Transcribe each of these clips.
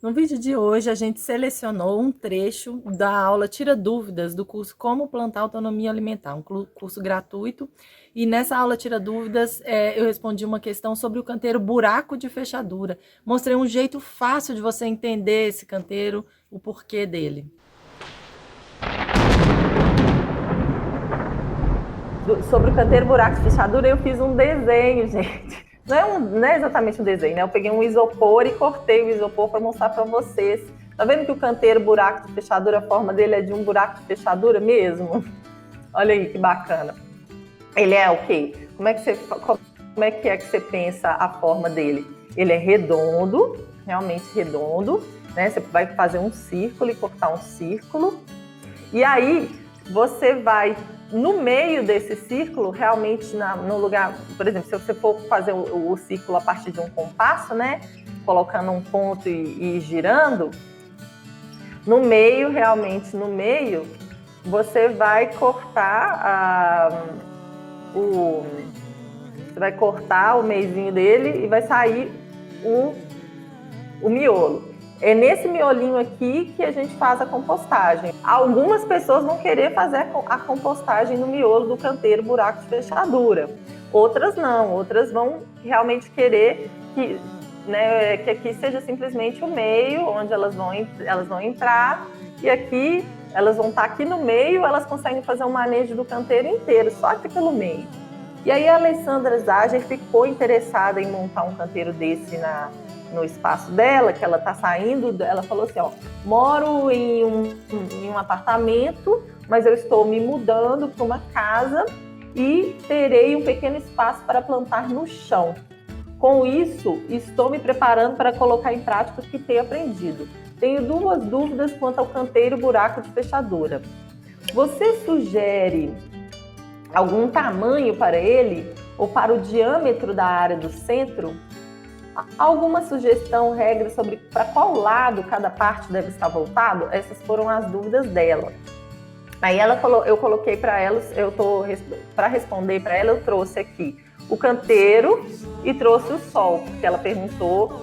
No vídeo de hoje, a gente selecionou um trecho da aula Tira Dúvidas do curso Como Plantar Autonomia Alimentar, um curso gratuito. E nessa aula Tira Dúvidas, eu respondi uma questão sobre o canteiro buraco de fechadura. Mostrei um jeito fácil de você entender esse canteiro, o porquê dele. Sobre o canteiro buraco de fechadura, eu fiz um desenho, gente. Não é exatamente um desenho, né? Eu peguei um isopor e cortei o isopor para mostrar para vocês. Tá vendo que o canteiro buraco de fechadura, a forma dele é de um buraco de fechadura mesmo? Olha aí que bacana. Ele é o quê? Como é que você pensa a forma dele? Ele é redondo, realmente redondo, né? Você vai fazer um círculo e cortar um círculo. E aí você vai no meio desse círculo, realmente no lugar, por exemplo, se você for fazer o círculo a partir de um compasso, né? Colocando um ponto e girando, no meio, realmente no meio, você vai cortar você vai cortar o meizinho dele e vai sair o miolo. É nesse miolinho aqui que a gente faz a compostagem. Algumas pessoas vão querer fazer a compostagem no miolo do canteiro buraco de fechadura. Outras não, outras vão realmente querer que aqui seja simplesmente o meio onde elas vão entrar, e aqui elas vão estar aqui no meio, elas conseguem fazer um manejo do canteiro inteiro, só aqui pelo meio. E aí a Alessandra Zager ficou interessada em montar um canteiro desse no espaço dela, que ela está saindo. Ela falou assim, moro em um apartamento, mas eu estou me mudando para uma casa e terei um pequeno espaço para plantar no chão. Com isso, estou me preparando para colocar em prática o que tenho aprendido. Tenho 2 dúvidas quanto ao canteiro buraco de fechadura. Você sugere algum tamanho para ele ou para o diâmetro da área do centro? Alguma sugestão, regra sobre para qual lado cada parte deve estar voltado? Essas foram as dúvidas dela. Aí ela falou, eu coloquei para ela, para responder para ela, eu trouxe aqui o canteiro e trouxe o sol, porque ela perguntou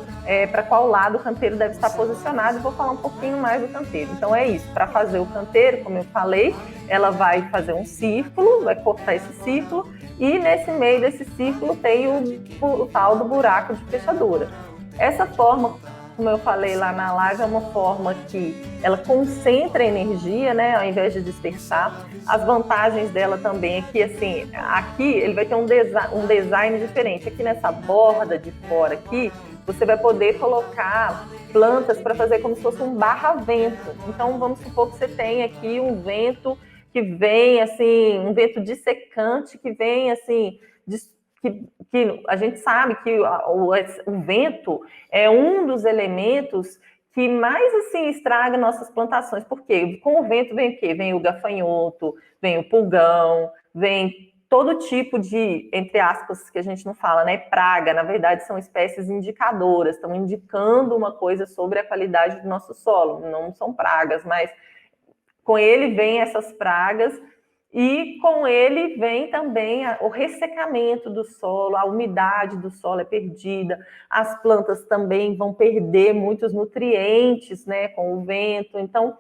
para qual lado o canteiro deve estar posicionado, e vou falar um pouquinho mais do canteiro. Então é isso, para fazer o canteiro, como eu falei, ela vai fazer um círculo, vai cortar esse círculo, e nesse meio desse círculo tem o tal do buraco de fechadura. Essa forma, como eu falei lá na live, é uma forma que ela concentra a energia, né, ao invés de dispersar. As vantagens dela também é que, assim, aqui ele vai ter um design diferente. Aqui nessa borda de fora aqui, você vai poder colocar plantas para fazer como se fosse um barra-vento. Então, vamos supor que você tem aqui um vento que vem, assim, um vento dissecante que vem, assim, que a gente sabe que o vento é um dos elementos que mais, assim, estraga nossas plantações. Por quê? Com o vento vem o quê? Vem o gafanhoto, vem o pulgão, vem todo tipo de, entre aspas, que a gente não fala, né, praga. Na verdade, são espécies indicadoras, estão indicando uma coisa sobre a qualidade do nosso solo. Não são pragas, mas com ele vem essas pragas, e com ele vem também o ressecamento do solo, a umidade do solo é perdida, as plantas também vão perder muitos nutrientes, né, com o vento. Então,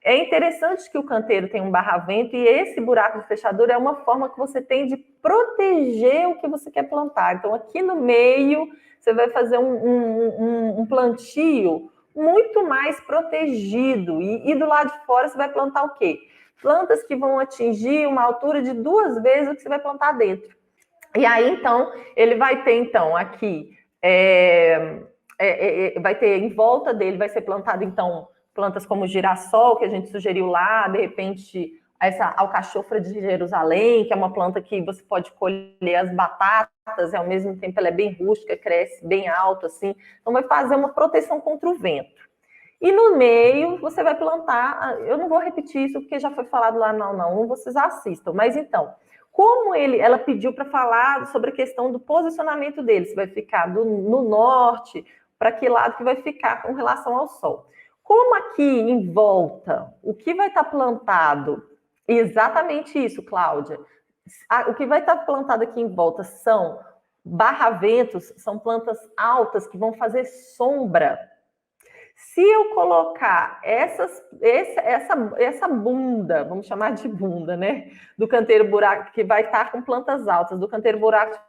é interessante que o canteiro tem um barra-vento, e esse buraco de fechadura é uma forma que você tem de proteger o que você quer plantar. Então, aqui no meio, você vai fazer um plantio muito mais protegido. E do lado de fora, você vai plantar o quê? Plantas que vão atingir uma altura de 2 vezes o que você vai plantar dentro. E aí, então, ele vai ter, então, aqui, vai ter em volta dele, vai ser plantado, então, plantas como girassol, que a gente sugeriu lá, de repente, essa alcachofra de Jerusalém, que é uma planta que você pode colher as batatas, e ao mesmo tempo ela é bem rústica, cresce bem alto, assim. Então, vai fazer uma proteção contra o vento. E no meio, você vai plantar, eu não vou repetir isso, porque já foi falado lá não, vocês assistam. Mas, então, como ela pediu para falar sobre a questão do posicionamento dele, se vai ficar no norte, para que lado que vai ficar com relação ao sol. Como aqui em volta, o que vai estar plantado? Exatamente isso, Cláudia. O que vai estar plantado aqui em volta são barraventos, são plantas altas que vão fazer sombra. Se eu colocar essa bunda, vamos chamar de bunda, né? Do canteiro buraco, que vai estar com plantas altas, do canteiro buraco de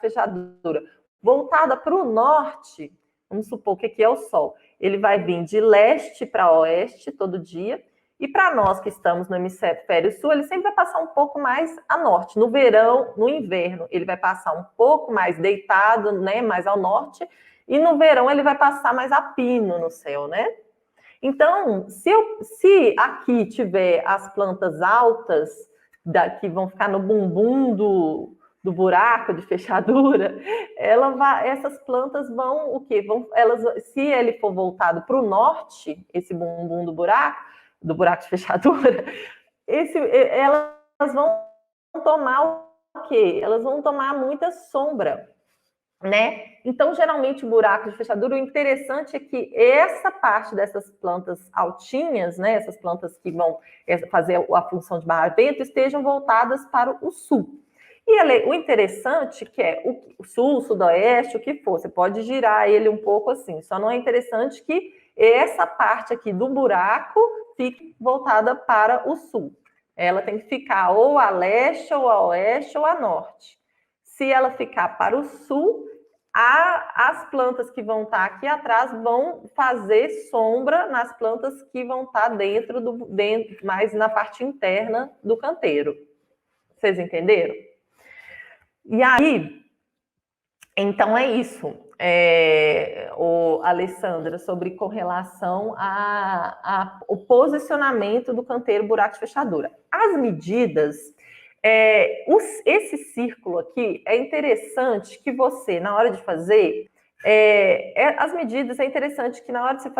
fechadura, voltada para o norte, vamos supor que aqui é o sol, ele vai vir de leste para oeste todo dia, e para nós que estamos no hemisfério sul, ele sempre vai passar um pouco mais a norte. No verão, no inverno, ele vai passar um pouco mais deitado, né, mais ao norte, e no verão ele vai passar mais a pino no céu, né? Então, se aqui tiver as plantas altas, que vão ficar no bumbum do buraco de fechadura, essas plantas vão o quê? Se ele for voltado para o norte, esse bumbum do buraco de fechadura, elas vão tomar o quê? Elas vão tomar muita sombra, né? Então, geralmente, o buraco de fechadura, o interessante é que essa parte dessas plantas altinhas, né, essas plantas que vão fazer a função de barra-vento, estejam voltadas para o sul. E o interessante que é o sul, sudoeste, o que for, você pode girar ele um pouco assim, só não é interessante que essa parte aqui do buraco fique voltada para o sul. Ela tem que ficar ou a leste, ou a oeste, ou a norte. Se ela ficar para o sul, as plantas que vão estar aqui atrás vão fazer sombra nas plantas que vão estar dentro, mais na parte interna do canteiro. Vocês entenderam? E aí, então é isso, Alessandra, sobre correlação ao posicionamento do canteiro buraco de fechadura. As medidas, esse círculo aqui, é interessante que você, na hora de fazer, as medidas, é interessante que na hora de você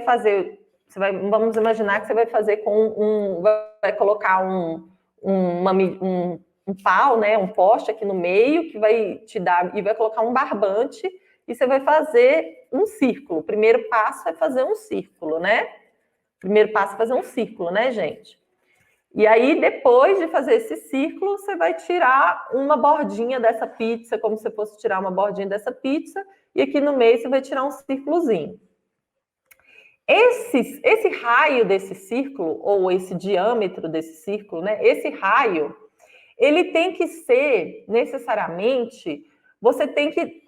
fazer, vamos imaginar que você vai fazer vai colocar um pau, né, um poste aqui no meio, que vai te dar, e vai colocar um barbante, e você vai fazer um círculo. O primeiro passo é fazer um círculo, né? Primeiro passo é fazer um círculo, né, gente? E aí, depois de fazer esse círculo, você vai tirar uma bordinha dessa pizza, como se fosse tirar uma bordinha dessa pizza, e aqui no meio você vai tirar um círculozinho. Esse raio desse círculo, ou esse diâmetro desse círculo, né? Esse raio, ele tem que ser, necessariamente, você tem que,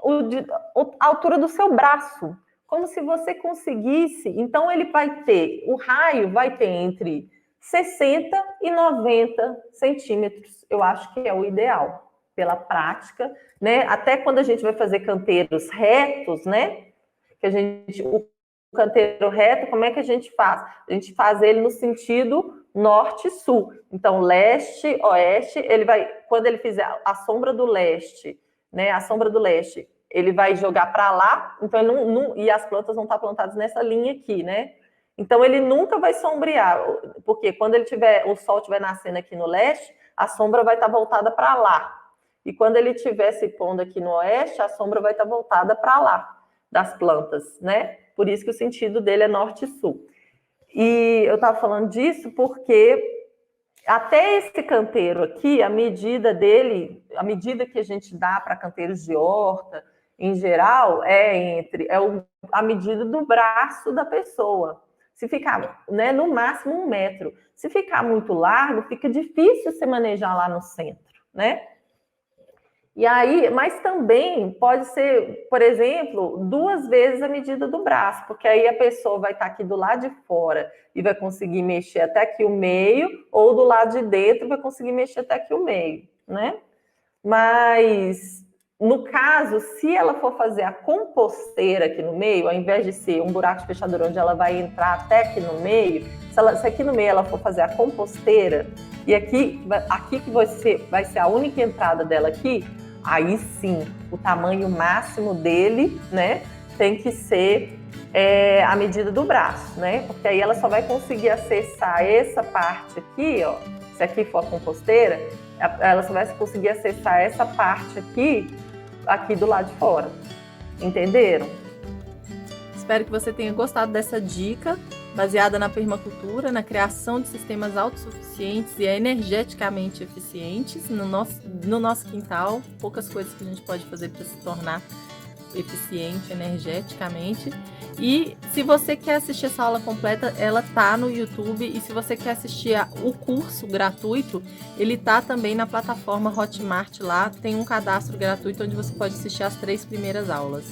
a altura do seu braço, como se você conseguisse, então o raio vai ter entre 60 e 90 centímetros, eu acho que é o ideal, pela prática, né? Até quando a gente vai fazer canteiros retos, né? O canteiro reto, como é que a gente faz? A gente faz ele no sentido norte-sul. Então, leste, oeste, quando ele fizer a sombra do leste, né? A sombra do leste, ele vai jogar para lá, então e as plantas vão estar plantadas nessa linha aqui, né? Então, ele nunca vai sombrear, porque quando o sol estiver nascendo aqui no leste, a sombra vai estar voltada para lá. E quando ele estiver se pondo aqui no oeste, a sombra vai estar voltada para lá, das plantas, né? Por isso que o sentido dele é norte e sul. E eu estava falando disso porque até esse canteiro aqui, a medida dele, a medida que a gente dá para canteiros de horta, em geral, a medida do braço da pessoa. Se ficar, né, no máximo 1 metro. Se ficar muito largo, fica difícil você manejar lá no centro, né? E aí, mas também pode ser, por exemplo, 2 vezes a medida do braço, porque aí a pessoa vai estar aqui do lado de fora e vai conseguir mexer até aqui o meio, ou do lado de dentro vai conseguir mexer até aqui o meio, né? Mas, no caso, se ela for fazer a composteira aqui no meio, ao invés de ser um buraco de fechadura onde ela vai entrar até aqui no meio, se aqui no meio ela for fazer a composteira, e aqui que vai ser a única entrada dela aqui, aí sim, o tamanho máximo dele, né, tem que ser a medida do braço, né? Porque aí ela só vai conseguir acessar essa parte aqui, ó. Se aqui for a composteira, ela só vai conseguir acessar essa parte aqui do lado de fora. Entenderam? Espero que você tenha gostado dessa dica, baseada na permacultura, na criação de sistemas autossuficientes e energeticamente eficientes no nosso quintal. Poucas coisas que a gente pode fazer para se tornar eficiente energeticamente. E se você quer assistir essa aula completa, ela tá no YouTube. E se você quer assistir o curso gratuito, ele tá também na plataforma Hotmart lá. Tem um cadastro gratuito onde você pode assistir as 3 primeiras aulas.